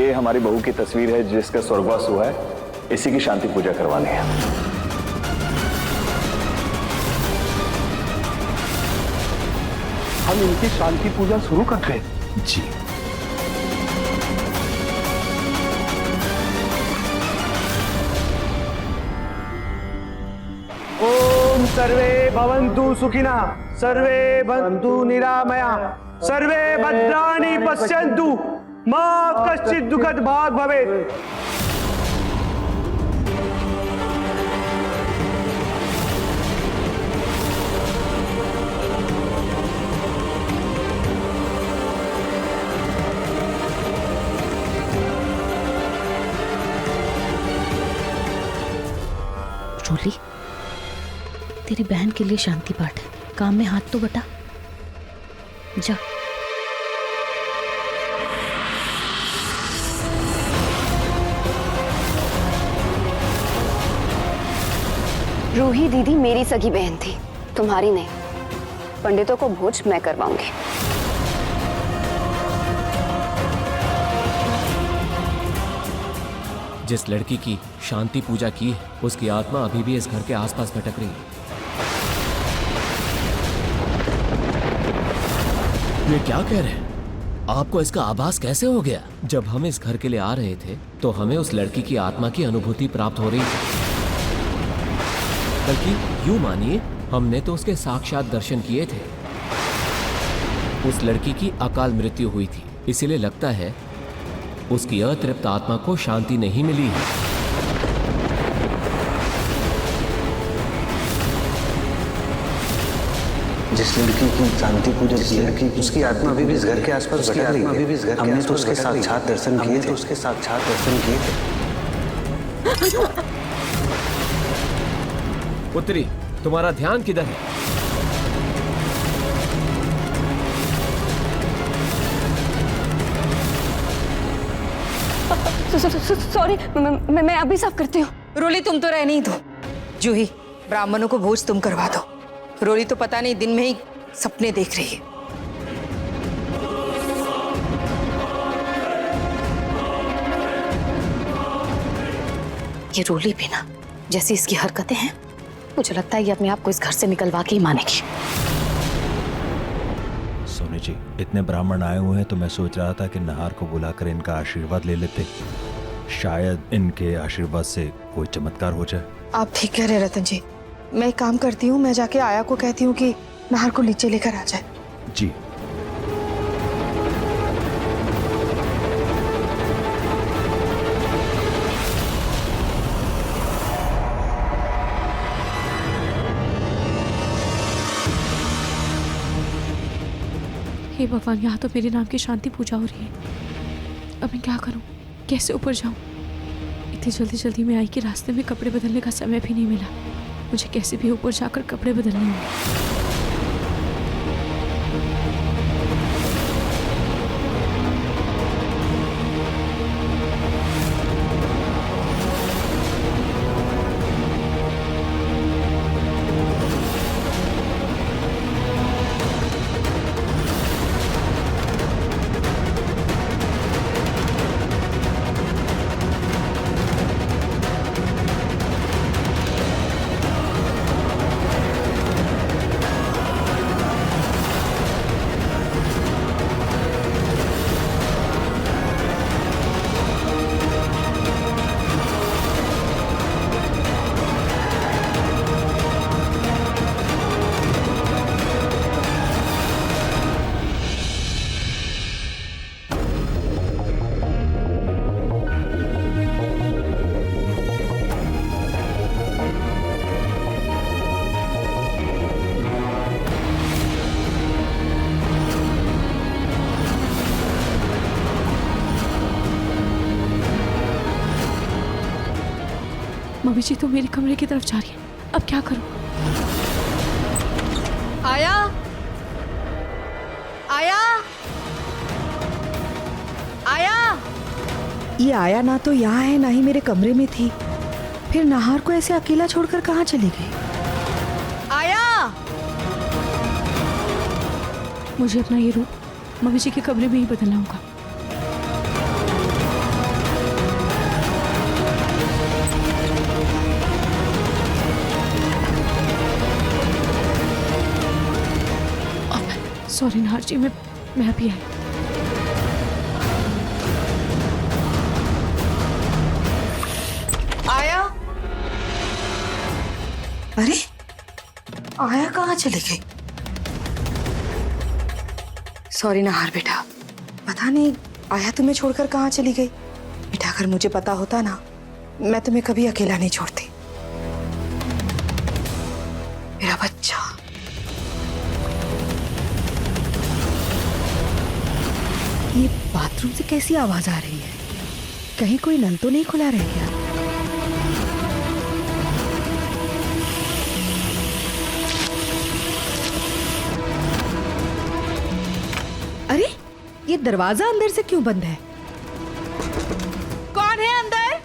ये हमारी बहू की तस्वीर है जिसका स्वर्गवास हुआ है, इसी की शांति पूजा करवानी है। हम इनकी शांति पूजा शुरू करते हैं। जी। ओम सर्वे भवन्तु सुखिनः, सर्वे भवन्तु निरामया, सर्वे भद्राणि पश्यन्तु, मा कश्चित् दुःखद भाग् भवेत्। रोली, तेरी बहन के लिए शांति पाठ है, काम में हाथ तो बटा। जा। रूही दीदी मेरी सगी बहन थी, तुम्हारी नहीं। पंडितों को भोज मैं करवाऊंगी। जिस लड़की की शांति पूजा की है, उसकी आत्मा अभी भी इस घर के आसपास भटक रही है। ये क्या कह रहे हैं? आपको इसका आभास कैसे हो गया? जब हम इस घर के लिए आ रहे थे तो हमें उस लड़की की आत्मा की अनुभूति प्राप्त हो रही थी। बल्कि यूं मानिए, हमने तो उसके साक्षात दर्शन किए थे। उस लड़की की अकाल मृत्यु हुई थी, इसीलिए लगता है उसकी अतृप्त आत्मा को शांति नहीं मिली है। जिस लड़की की शांति पूजा की है कि उसकी आत्मा अभी भी इस घर के आसपास भटक रही है। हमने तो उसके साक्षात दर्शन किए थे। पुत्री, तुम्हारा ध्यान किधर है? सॉरी, मैं अभी साफ करती हूँ। रोली, तुम तो रहने ही दो। जूही, ब्राह्मणों को भोज तुम करवा दो। रोली तो पता नहीं दिन में ही सपने देख रही है। ये रोली भी ना, जैसी इसकी हरकतें हैं, मुझे लगता है ये अपने आप को इस घर से निकलवा के ही मानेगी। सोनी जी, इतने ब्राह्मण आए हुए हैं तो मैं सोच रहा था कि नहार को बुलाकर इनका आशीर्वाद ले लेते। शायद इनके आशीर्वाद से कोई चमत्कार हो जाए। आप ठीक कह रहे रतन जी। मैं एक काम करती हूँ, मैं जाके आया को कहती हूँ कि नहार को नीचे लेकर आ जाए। जी। हे भगवान, यहाँ तो मेरे नाम की शांति पूजा हो रही है। अब मैं क्या करूँ, कैसे ऊपर जाऊँ? इतनी जल्दी जल्दी में आई कि रास्ते में कपड़े बदलने का समय भी नहीं मिला। मुझे कैसे भी ऊपर जाकर कपड़े बदलने होंगे। मम्मी जी तो मेरे कमरे की तरफ जा रही है। अब क्या करूं? आया, आया, आया। ये आया ना तो यहाँ है, ना ही मेरे कमरे में थी। फिर नहार को ऐसे अकेला छोड़कर कहाँ चली गई? आया। मुझे अपना ये रूप मम्मी जी के कमरे में ही बदलना होगा। सॉरी नाहर जी, मैं अभी आई। आया? अरे आया कहाँ चली गई? सॉरी नाहर बेटा, पता नहीं आया तुम्हें छोड़कर कहाँ चली गई। बेटा अगर मुझे पता होता ना, मैं तुम्हें कभी अकेला नहीं छोड़ती। मेरा बच्चा। ये बाथरूम से कैसी आवाज आ रही है? कहीं कोई नल तो नहीं खुला रह गया? अरे ये दरवाजा अंदर से क्यों बंद है? कौन है अंदर?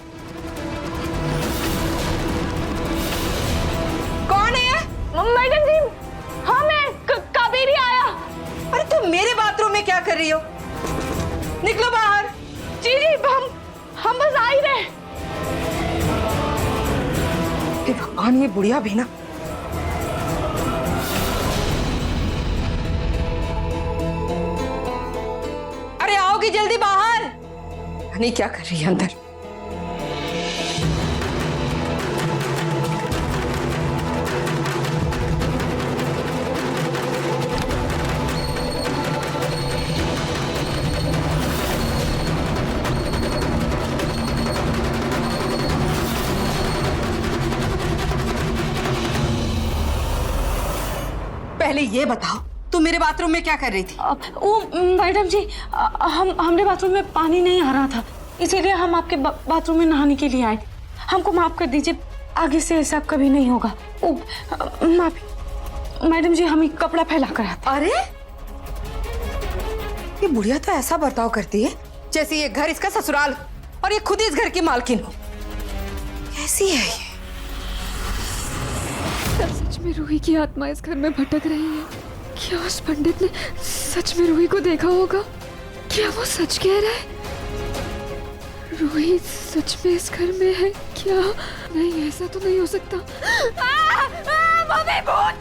कौन है? मैडम जी, हाँ मैं कावेरी आया। अरे तुम मेरे बाथरूम में क्या कर रही हो? निकलो बाहर। जी हम बस आ ही रहे। हे भगवान, ये बुढ़िया भी ना। अरे आओगी जल्दी बाहर। नहीं क्या कर रही है अंदर? पहले ये बताओ, तुम मेरे बाथरूम में क्या कर रही थी? वो मैडम जी, हमने बाथरूम में पानी नहीं आ रहा था, इसीलिए हम आपके बाथरूम में नहाने के लिए आए। हमको माफ कर दीजिए, आगे से ऐसा कभी नहीं होगा। माफी मैडम जी, हम एक कपड़ा फैला कर आते। अरे ये बुढ़िया तो ऐसा बर्ताव करती है जैसे ये घर इसका ससुराल और ये खुद इस घर की मालकिन हो। कैसी है ये? सच में रूही की आत्मा इस घर में भटक रही है। क्या उस पंडित ने सच में रूही को देखा होगा? क्या वो सच कह रहा है? रूही सच में इस घर में है क्या? नहीं, ऐसा तो नहीं हो सकता। मम्मी भूत!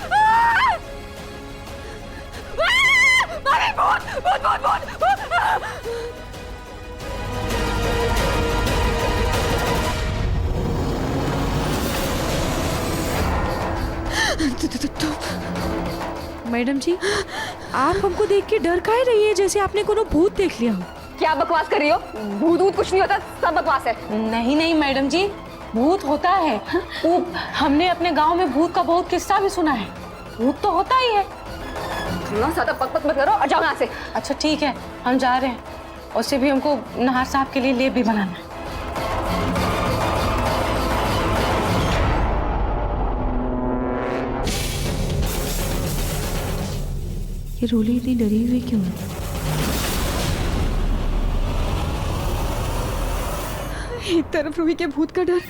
मम्मी भूत! भूत भूत भूत! मैडम जी, आप हमको देख के डर काहे रही है, जैसे आपने कोनो भूत देख लिया हो। क्या बकवास कर रही हो? भूत कुछ नहीं होता, सब बकवास है। नहीं मैडम जी, भूत होता है। वो हमने अपने गांव में भूत का बहुत किस्सा भी सुना है। भूत तो होता ही है। ज्यादा पक मत करो और जाओ यहाँ से। अच्छा ठीक है, हम जा रहे हैं। उससे भी हमको नाहर साहब के लिए लेप भी बनाना है। ये रोली इतनी डरी हुई क्यों है? एक तरफ रूही के भूत का डर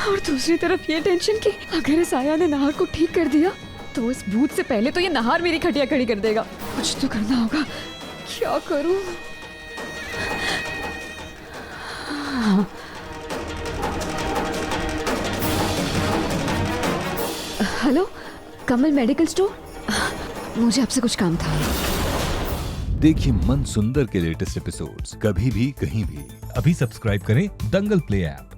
और दूसरी तरफ ये टेंशन कि अगर इस आया ने नाहर को ठीक कर दिया तो इस भूत से पहले तो ये नाहर मेरी खटिया खड़ी कर देगा। कुछ तो करना होगा। क्या करूं? हेलो, कमल मेडिकल स्टोर। मुझे आपसे कुछ काम था। देखिए मन सुंदर के लेटेस्ट एपिसोड्स कभी भी कहीं भी। अभी सब्सक्राइब करें दंगल प्ले ऐप।